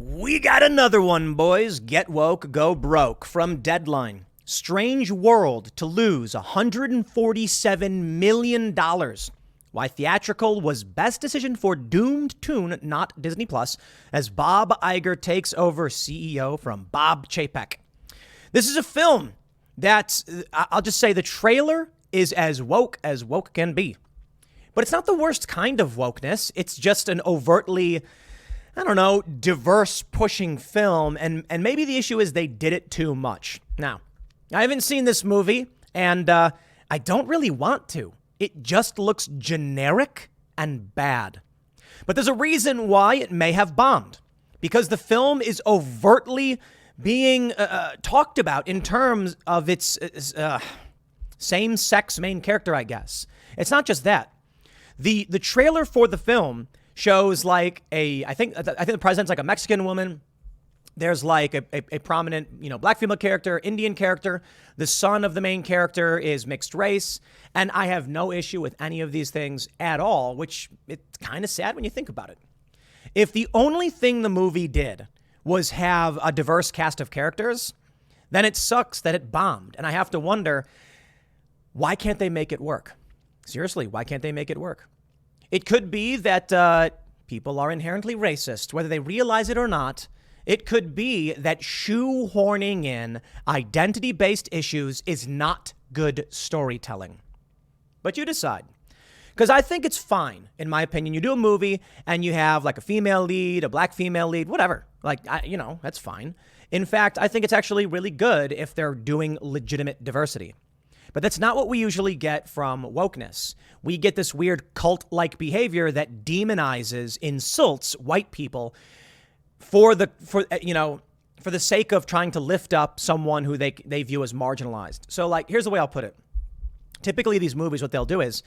We got another one, boys. Get woke, go broke. From Deadline. Strange world to lose $147 million. Why theatrical was best decision for doomed tune, not Disney Plus, as Bob Iger takes over CEO from Bob Chapek. This is a film that's, I'll just say the trailer is as woke can be. But it's not the worst kind of wokeness. It's just an overtly, diverse pushing film. And maybe the issue is they did it too much. Now, I haven't seen this movie and I don't really want to. It just looks generic and bad. But there's a reason why it may have bombed. Because the film is overtly being talked about in terms of its same-sex main character, I guess. It's not just that. The trailer for the film shows like I think the president's like a Mexican woman. There's like a prominent, black female character, Indian character. The son of the main character is mixed race. And I have no issue with any of these things at all, which it's kind of sad when you think about it. If the only thing the movie did was have a diverse cast of characters, then it sucks that it bombed. And I have to wonder, why can't they make it work? Seriously, why can't they make it work? It could be that people are inherently racist, whether they realize it or not. It could be that shoehorning in identity-based issues is not good storytelling. But you decide. Because I think it's fine, in my opinion. You do a movie and you have like a female lead, a black female lead, whatever. That's fine. In fact, I think it's actually really good if they're doing legitimate diversity. But that's not what we usually get from wokeness. We get this weird cult-like behavior that demonizes, insults white people for the sake of trying to lift up someone who they view as marginalized. So here's the way I'll put it. Typically these movies, what they'll do is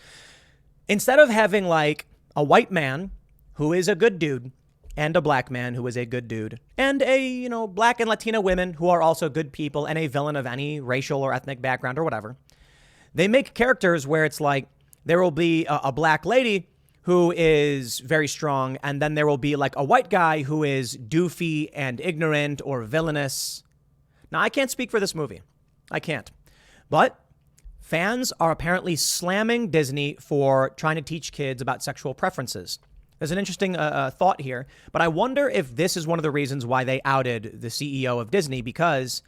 instead of having like a white man who is a good dude and a black man who is a good dude and a, black and Latina women who are also good people and a villain of any racial or ethnic background or whatever, they make characters where it's like there will be a black lady who is very strong, and then there will be like a white guy who is doofy and ignorant or villainous. Now, I can't speak for this movie. I can't. But fans are apparently slamming Disney for trying to teach kids about sexual preferences. There's an interesting thought here, but I wonder if this is one of the reasons why they outed the CEO of Disney, because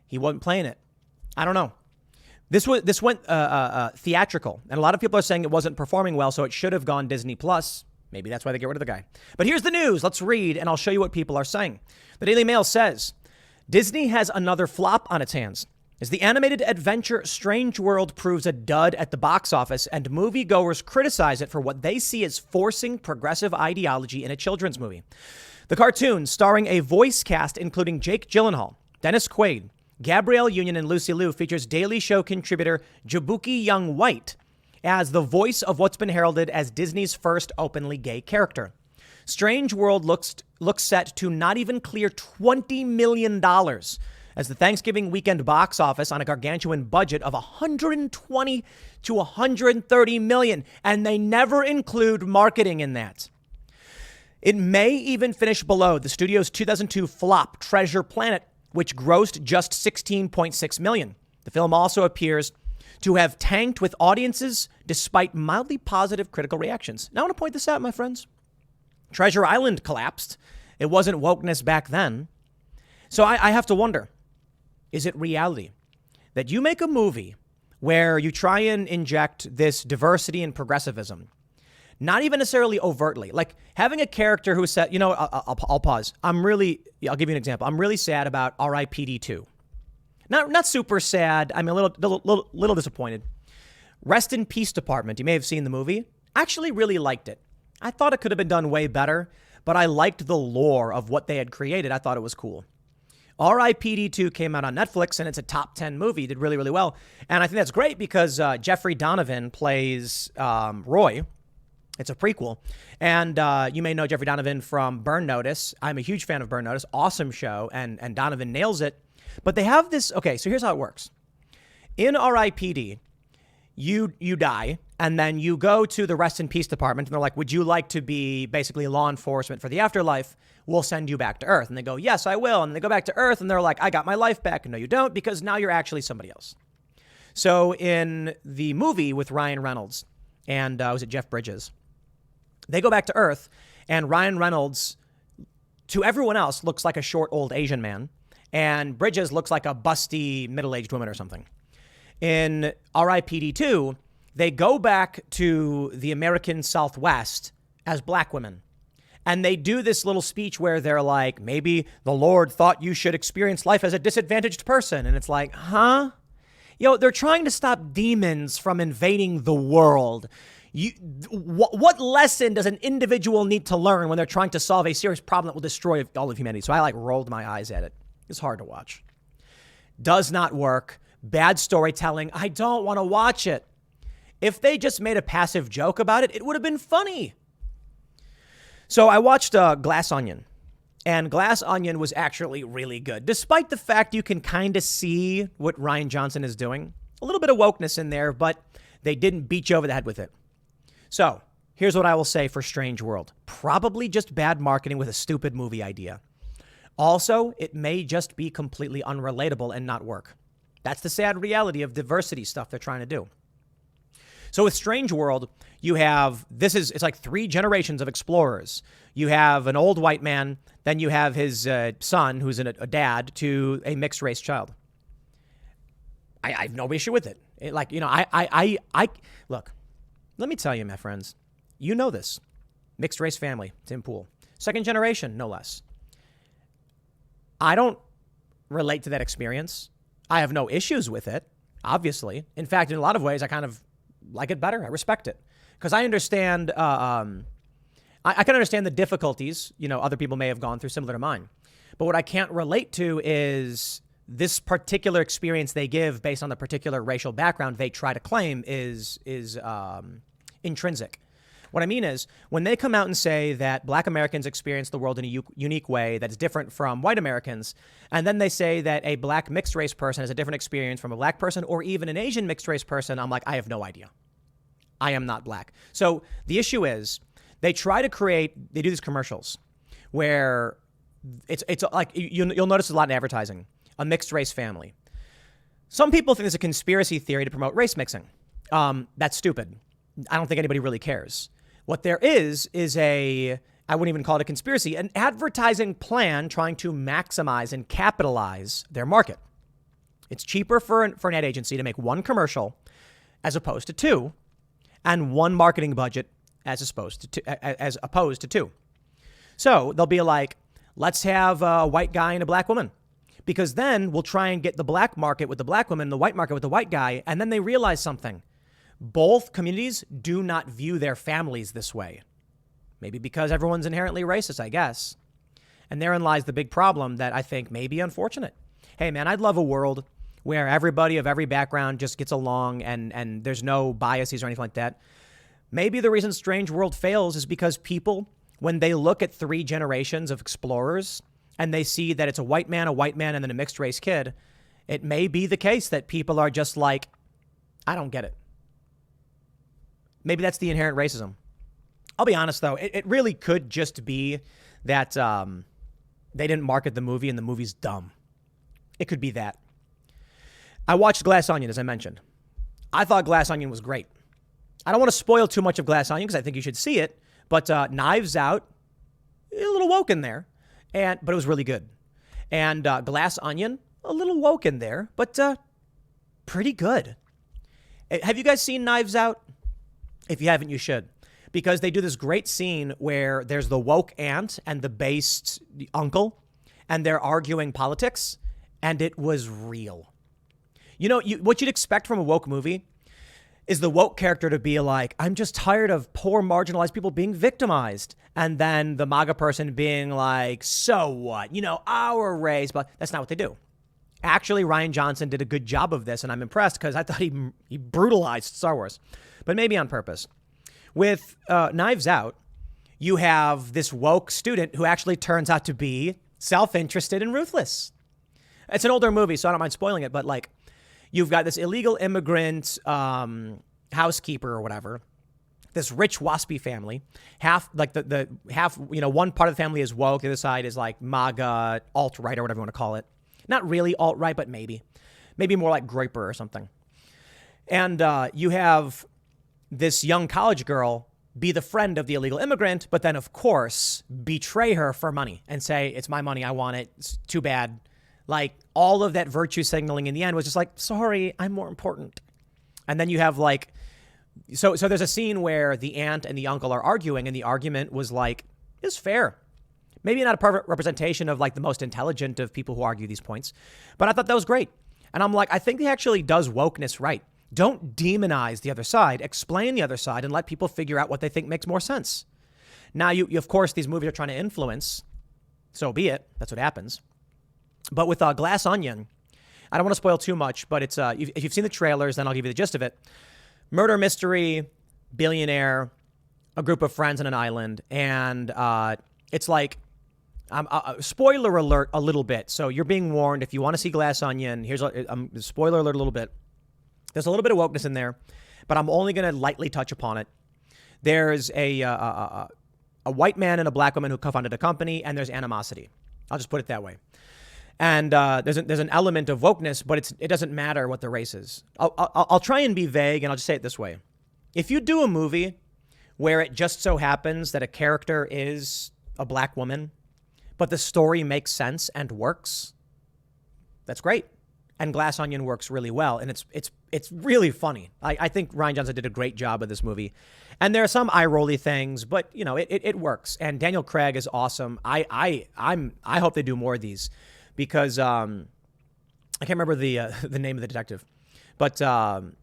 he wasn't playing it. I don't know. This went theatrical, and a lot of people are saying it wasn't performing well, so it should have gone Disney Plus. Maybe that's why they get rid of the guy. But here's the news. Let's read, and I'll show you what people are saying. The Daily Mail says, Disney has another flop on its hands as the animated adventure Strange World proves a dud at the box office, and moviegoers criticize it for what they see as forcing progressive ideology in a children's movie. The cartoon, starring a voice cast including Jake Gyllenhaal, Dennis Quaid, Gabrielle Union, and Lucy Liu, features Daily Show contributor Jabuki Young White as the voice of what's been heralded as Disney's first openly gay character. Strange World looks set to not even clear $20 million as the Thanksgiving weekend box office on a gargantuan budget of $120 to $130 million, and they never include marketing in that. It may even finish below the studio's 2002 flop Treasure Planet, which grossed just $16.6 million. The film also appears to have tanked with audiences despite mildly positive critical reactions. Now I want to point this out, my friends. Treasure Island collapsed. It wasn't wokeness back then. So I have to wonder, is it reality that you make a movie where you try and inject this diversity and progressivism? Not even necessarily overtly, like having a character who said, I'll pause. I'll give you an example. I'm really sad about R.I.P.D. 2. Not super sad. I'm a little disappointed. Rest in Peace Department. You may have seen the movie. I actually really liked it. I thought it could have been done way better, but I liked the lore of what they had created. I thought it was cool. R.I.P.D. 2 came out on Netflix, and it's a top 10 movie. It did really, really well. And I think that's great because Jeffrey Donovan plays Roy. It's a prequel. And you may know Jeffrey Donovan from Burn Notice. I'm a huge fan of Burn Notice. Awesome show. And Donovan nails it. But they have this. Okay, so here's how it works. In R.I.P.D., you die, and then you go to the rest in peace department, and they're like, would you like to be basically law enforcement for the afterlife? We'll send you back to Earth. And they go, yes, I will. And they go back to Earth, and they're like, I got my life back. And no, you don't, because now you're actually somebody else. So in the movie with Ryan Reynolds and was it Jeff Bridges? They go back to Earth, and Ryan Reynolds, to everyone else, looks like a short old Asian man, and Bridges looks like a busty middle-aged woman or something. In R.I.P.D. 2, they go back to the American Southwest as black women. And they do this little speech where they're like, maybe the Lord thought you should experience life as a disadvantaged person. And it's like, huh? They're trying to stop demons from invading the world. What lesson does an individual need to learn when they're trying to solve a serious problem that will destroy all of humanity? So I rolled my eyes at it. It's hard to watch. Does not work. Bad storytelling. I don't want to watch it. If they just made a passive joke about it, it would have been funny. So I watched Glass Onion, and Glass Onion was actually really good, despite the fact you can kind of see what Rian Johnson is doing. A little bit of wokeness in there, but they didn't beat you over the head with it. So here's what I will say for Strange World. Probably just bad marketing with a stupid movie idea. Also, it may just be completely unrelatable and not work. That's the sad reality of diversity stuff they're trying to do. So with Strange World, you have, it's like 3 generations of explorers. You have an old white man, then you have his son, who's a dad to a mixed race child. I have no issue with it. Look, let me tell you, my friends, you know this. Mixed race family, Tim Pool. 2nd generation, no less. I don't relate to that experience. I have no issues with it, obviously. In fact, in a lot of ways, I kind of like it better. I respect it because I understand. I can understand the difficulties, other people may have gone through similar to mine. But what I can't relate to is this particular experience they give based on the particular racial background they try to claim is intrinsic. What I mean is when they come out and say that black Americans experience the world in a unique way that's different from white Americans, and then they say that a black mixed race person has a different experience from a black person or even an Asian mixed race person, I'm like, I have no idea. I am not black. So the issue is they do these commercials where it's like you'll notice a lot in advertising, a mixed race family. Some people think it's a conspiracy theory to promote race mixing. That's stupid. I don't think anybody really cares. What there is I wouldn't even call it a conspiracy, an advertising plan trying to maximize and capitalize their market. It's cheaper for an ad agency to make 1 commercial as opposed to 2, and 1 marketing budget as opposed to 2. So they'll be like, let's have a white guy and a black woman, because then we'll try and get the black market with the black woman, the white market with the white guy, and then they realize something. Both communities do not view their families this way. Maybe because everyone's inherently racist, I guess. And therein lies the big problem that I think may be unfortunate. Hey, man, I'd love a world where everybody of every background just gets along and there's no biases or anything like that. Maybe the reason Strange World fails is because people, when they look at 3 generations of explorers and they see that it's a white man, and then a mixed race kid, it may be the case that people are just like, I don't get it. Maybe that's the inherent racism. I'll be honest, though. It really could just be that they didn't market the movie and the movie's dumb. It could be that. I watched Glass Onion, as I mentioned. I thought Glass Onion was great. I don't want to spoil too much of Glass Onion because I think you should see it. But Knives Out, a little woke in there, but it was really good. And Glass Onion, a little woke in there, but pretty good. Have you guys seen Knives Out? If you haven't, you should. Because they do this great scene where there's the woke aunt and the based uncle, and they're arguing politics, and it was real. What you'd expect from a woke movie is the woke character to be like, I'm just tired of poor marginalized people being victimized. And then the MAGA person being like, so what? Our race. But that's not what they do. Actually, Rian Johnson did a good job of this, and I'm impressed because I thought he brutalized Star Wars. But maybe on purpose. With Knives Out, you have this woke student who actually turns out to be self-interested and ruthless. It's an older movie, so I don't mind spoiling it, but you've got this illegal immigrant housekeeper or whatever, this rich waspy family, half like the half, one part of the family is woke, the other side is like MAGA, alt-right or whatever you want to call it. Not really alt-right, but maybe more like Groyper or something. And you have this young college girl be the friend of the illegal immigrant, but then, of course, betray her for money and say, it's my money, I want it, it's too bad. Like, all of that virtue signaling in the end was just like, sorry, I'm more important. And then you have like, so there's a scene where the aunt and the uncle are arguing, and the argument was like, it's fair. Maybe not a perfect representation of like the most intelligent of people who argue these points, but I thought that was great. And I'm like, I think he actually does wokeness right. Don't demonize the other side, explain the other side, and let people figure out what they think makes more sense. Now, you of course, these movies are trying to influence, so be it. That's what happens. But with Glass Onion, I don't want to spoil too much, but it's if you've seen the trailers, then I'll give you the gist of it. Murder mystery, billionaire, a group of friends on an island, and it's like, spoiler alert a little bit. So you're being warned, if you want to see Glass Onion, here's a spoiler alert a little bit. There's a little bit of wokeness in there, but I'm only going to lightly touch upon it. There's a white man and a black woman who co-founded a company, and there's animosity. I'll just put it that way. And there's an element of wokeness, but it doesn't matter what the race is. I'll try and be vague, and I'll just say it this way. If you do a movie where it just so happens that a character is a black woman, but the story makes sense and works, that's great. And Glass Onion works really well, and it's really funny. I think Rian Johnson did a great job with this movie. And there are some eye-rolly things, but it works. And Daniel Craig is awesome. I hope they do more of these, because I can't remember the name of the detective, but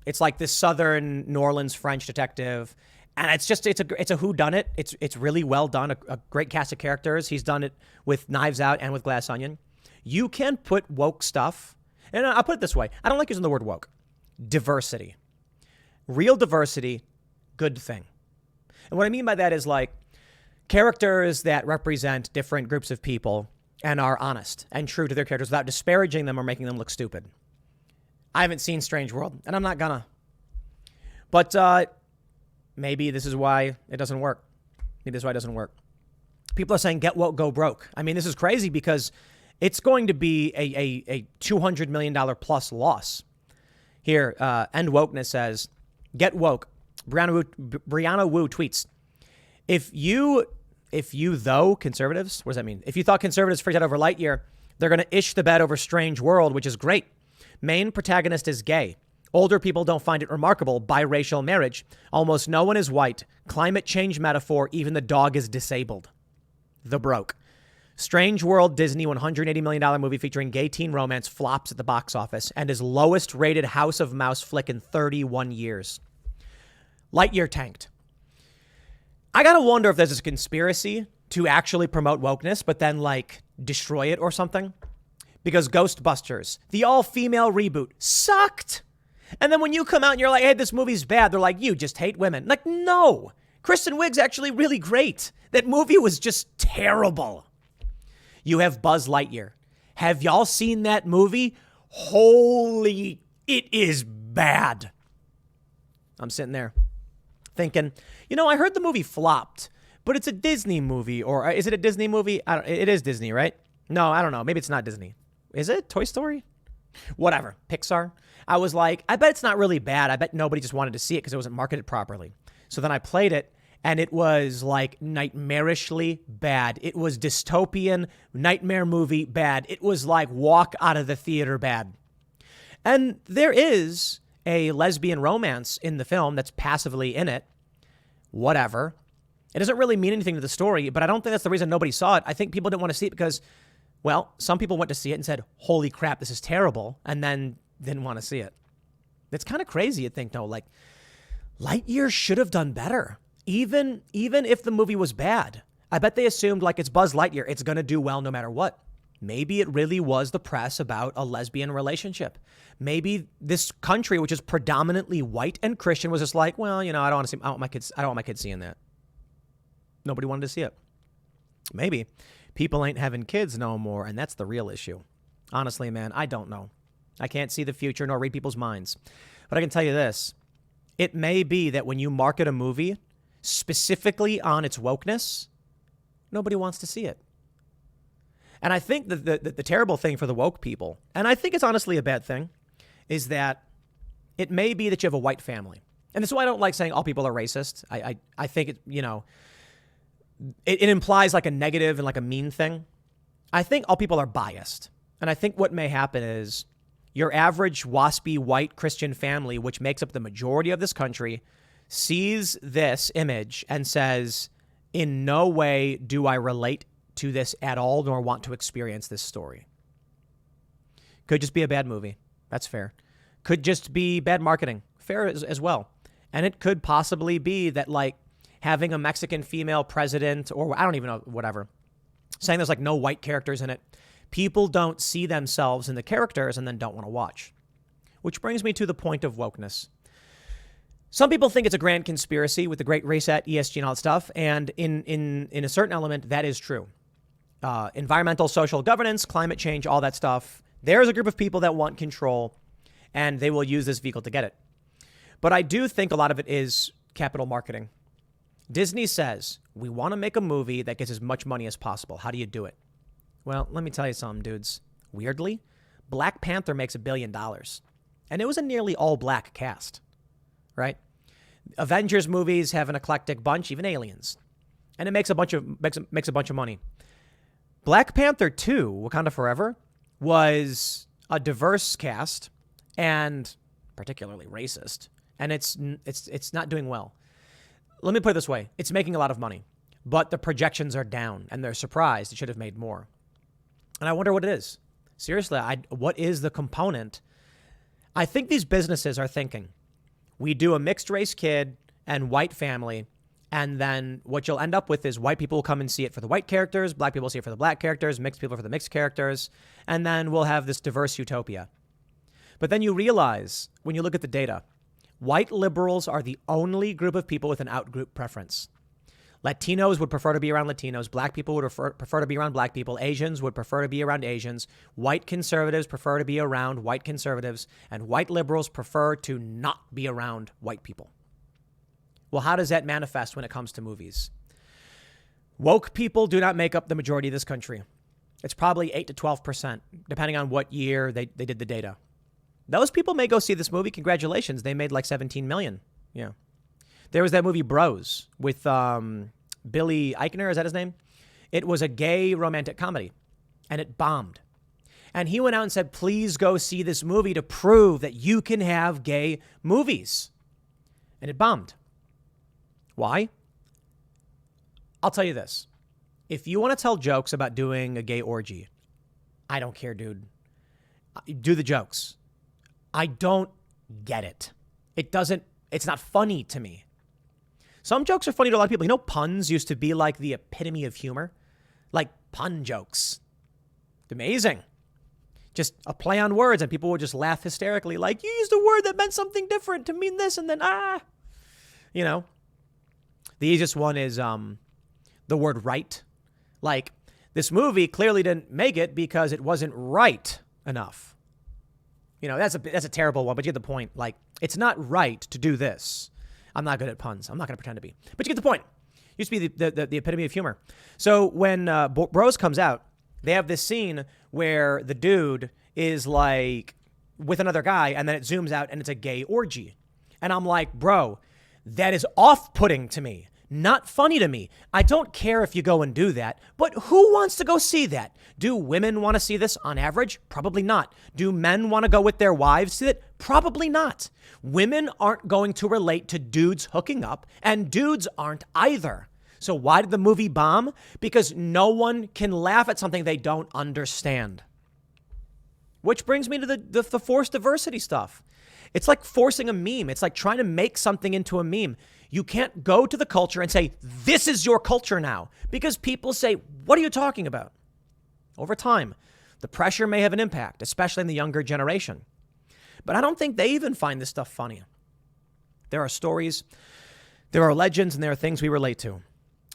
it's like this Southern New Orleans French detective, and it's a whodunit. It's really well done. A great cast of characters. He's done it with Knives Out and with Glass Onion. You can put woke stuff. And I'll put it this way. I don't like using the word woke. Diversity. Real diversity, good thing. And what I mean by that is like characters that represent different groups of people and are honest and true to their characters without disparaging them or making them look stupid. I haven't seen Strange World, and I'm not gonna. But maybe this is why it doesn't work. Maybe this is why it doesn't work. People are saying, get woke, go broke. I mean, this is crazy because it's going to be a $200 million plus loss. Here, End Wokeness says, get woke. Brianna Wu tweets, if you though conservatives, what does that mean? If you thought conservatives freaked out over Lightyear, they're going to ish the bed over Strange World, which is great. Main protagonist is gay. Older people don't find it remarkable. Biracial marriage. Almost no one is white. Climate change metaphor. Even the dog is disabled. The broke. Strange World Disney $180 million movie featuring gay teen romance flops at the box office and is lowest rated House of Mouse flick in 31 years. Lightyear tanked. I gotta wonder if there's a conspiracy to actually promote wokeness, but then like destroy it or something. Because Ghostbusters, the all-female reboot, sucked. And then when you come out and you're like, hey, this movie's bad, they're like, you just hate women. Like, no. Kristen Wiig's actually really great. That movie was just terrible. You have Buzz Lightyear. Have y'all seen that movie? Holy, it is bad. I'm sitting there thinking, I heard the movie flopped, but it's a Disney movie. Or is it a Disney movie? It is Disney, right? No, I don't know. Maybe it's not Disney. Is it Toy Story? Whatever. Pixar. I was like, I bet it's not really bad. I bet nobody just wanted to see it because it wasn't marketed properly. So then I played it, and it was like nightmarishly bad. It was dystopian, nightmare movie bad. It was like walk out of the theater bad. And there is a lesbian romance in the film that's passively in it. Whatever. It doesn't really mean anything to the story, but I don't think that's the reason nobody saw it. I think people didn't want to see it because, well, some people went to see it and said, holy crap, this is terrible, and then didn't want to see it. It's kind of crazy to think, no, like, Lightyear should have done better. Even if the movie was bad. I bet they assumed, like, it's Buzz Lightyear, it's going to do well no matter what. Maybe it really was the press about a lesbian relationship. Maybe this country, which is predominantly white and Christian, was just like, well, I don't want my kids seeing that. Nobody wanted to see it. Maybe people ain't having kids no more, and that's the real issue. Honestly, man, I don't know. I can't see the future nor read people's minds. But I can tell you this. It may be that when you market a movie specifically on its wokeness, nobody wants to see it. And I think that the terrible thing for the woke people, and I think it's honestly a bad thing, is that it may be that you have a white family. And this is why I don't like saying all people are racist. I think it, it implies like a negative and like a mean thing. I think all people are biased. And I think what may happen is your average waspy white Christian family, which makes up the majority of this country, sees this image and says, in no way do I relate to this at all, nor want to experience this story. Could just be a bad movie. That's fair. Could just be bad marketing. Fair as well. And it could possibly be that like having a Mexican female president, or I don't even know, whatever, saying there's like no white characters in it. People don't see themselves in the characters and then don't want to watch. Which brings me to the point of wokeness. Some people think it's a grand conspiracy with the Great Reset, ESG, and all that stuff. And in a certain element, that is true. Environmental, social governance, climate change, all that stuff. There's a group of people that want control, and they will use this vehicle to get it. But I do think a lot of it is capital marketing. Disney says, we want to make a movie that gets as much money as possible. How do you do it? Well, let me tell you something, dudes. Weirdly, Black Panther makes $1 billion. And it was a nearly all-black cast, right? Avengers movies have an eclectic bunch, even Aliens. And it makes a bunch of money. Black Panther 2, Wakanda Forever, was a diverse cast and particularly racist. And it's not doing well. Let me put it this way. It's making a lot of money, but the projections are down and they're surprised it should have made more. And I wonder what it is. Seriously, what is the component? I think these businesses are thinking, we do a mixed race kid and white family, and then what you'll end up with is white people will come and see it for the white characters, black people see it for the black characters, mixed people for the mixed characters, and then we'll have this diverse utopia. But then you realize, when you look at the data, white liberals are the only group of people with an out-group preference. Latinos would prefer to be around Latinos. Black people would prefer to be around black people. Asians would prefer to be around Asians. White conservatives prefer to be around white conservatives. And white liberals prefer to not be around white people. Well, how does that manifest when it comes to movies? Woke people do not make up the majority of this country. It's probably 8 to 12%, depending on what year they did the data. Those people may go see this movie. Congratulations. They made like 17 million. Yeah. There was that movie Bros with Billy Eichner. Is that his name? It was a gay romantic comedy, and it bombed. And he went out and said, please go see this movie to prove that you can have gay movies. And it bombed. Why? I'll tell you this. If you want to tell jokes about doing a gay orgy, I don't care, dude. Do the jokes. I don't get it. It's not funny to me. Some jokes are funny to a lot of people. You know, puns used to be like the epitome of humor. Like pun jokes. Amazing. Just a play on words and people would just laugh hysterically. Like, you used a word that meant something different to mean this and then, You know. The easiest one is the word right. Like, this movie clearly didn't make it because it wasn't right enough. You know, that's a terrible one, but you get the point. Like, it's not right to do this. I'm not good at puns. I'm not going to pretend to be. But you get the point. Used to be the epitome of humor. So when Bros comes out, they have this scene where the dude is like with another guy, and then it zooms out, and it's a gay orgy. And I'm like, bro, that is off-putting to me. Not funny to me. I don't care if you go and do that, but who wants to go see that? Do women want to see this on average? Probably not. Do men want to go with their wives to see it? Probably not. Women aren't going to relate to dudes hooking up, and dudes aren't either. So why did the movie bomb? Because no one can laugh at something they don't understand. Which brings me to the forced diversity stuff. It's like forcing a meme. It's like trying to make something into a meme. You can't go to the culture and say, this is your culture now, because people say, what are you talking about? Over time, the pressure may have an impact, especially in the younger generation. But I don't think they even find this stuff funny. There are stories, there are legends, and there are things we relate to.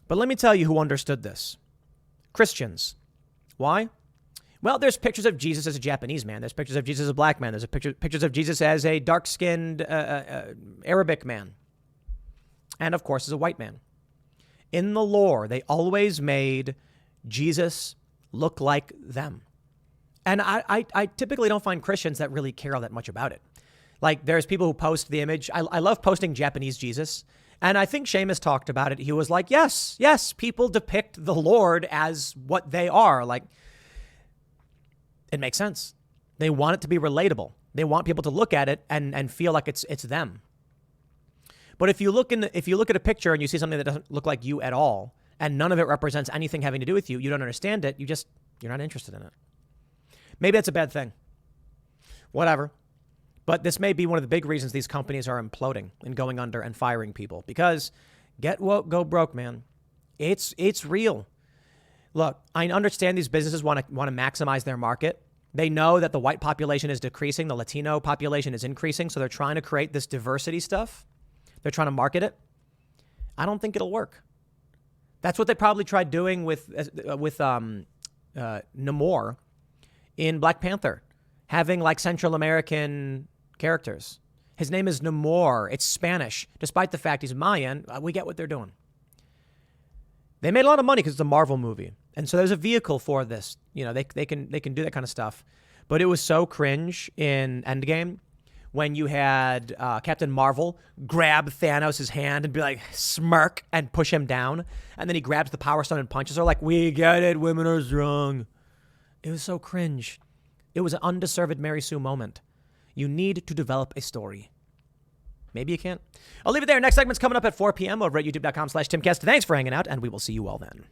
But let me tell you who understood this. Christians. Why? Well, there's pictures of Jesus as a Japanese man. There's pictures of Jesus as a black man. There's pictures of Jesus as a dark-skinned Arabic man. And, of course, as a white man. In the lore, they always made Jesus look like them. And I typically don't find Christians that really care all that much about it. Like, there's people who post the image. I love posting Japanese Jesus. And I think Seamus talked about it. He was like, yes, people depict the Lord as what they are. Like, it makes sense. They want it to be relatable. They want people to look at it and feel like it's them. But if you look at a picture and you see something that doesn't look like you at all, and none of it represents anything having to do with you, you don't understand it, you're not interested in it. Maybe that's a bad thing. Whatever. But this may be one of the big reasons these companies are imploding and going under and firing people. Because get woke, go broke, man. It's real. Look, I understand these businesses want to maximize their market. They know that the white population is decreasing, the Latino population is increasing, so they're trying to create this diversity stuff. They're trying to market it. I don't think it'll work. That's what they probably tried doing with Namor in Black Panther, having like Central American characters. His name is Namor. It's Spanish. Despite the fact he's Mayan, we get what they're doing. They made a lot of money because it's a Marvel movie. And so there's a vehicle for this. You know, they can do that kind of stuff. But it was so cringe in Endgame when you had Captain Marvel grab Thanos' hand and be like, smirk and push him down. And then he grabs the Power Stone and punches her like, we get it, women are strong. It was so cringe. It was an undeserved Mary Sue moment. You need to develop a story. Maybe you can't. I'll leave it there. Next segment's coming up at 4 p.m. over at youtube.com/TimCast. Thanks for hanging out, and we will see you all then.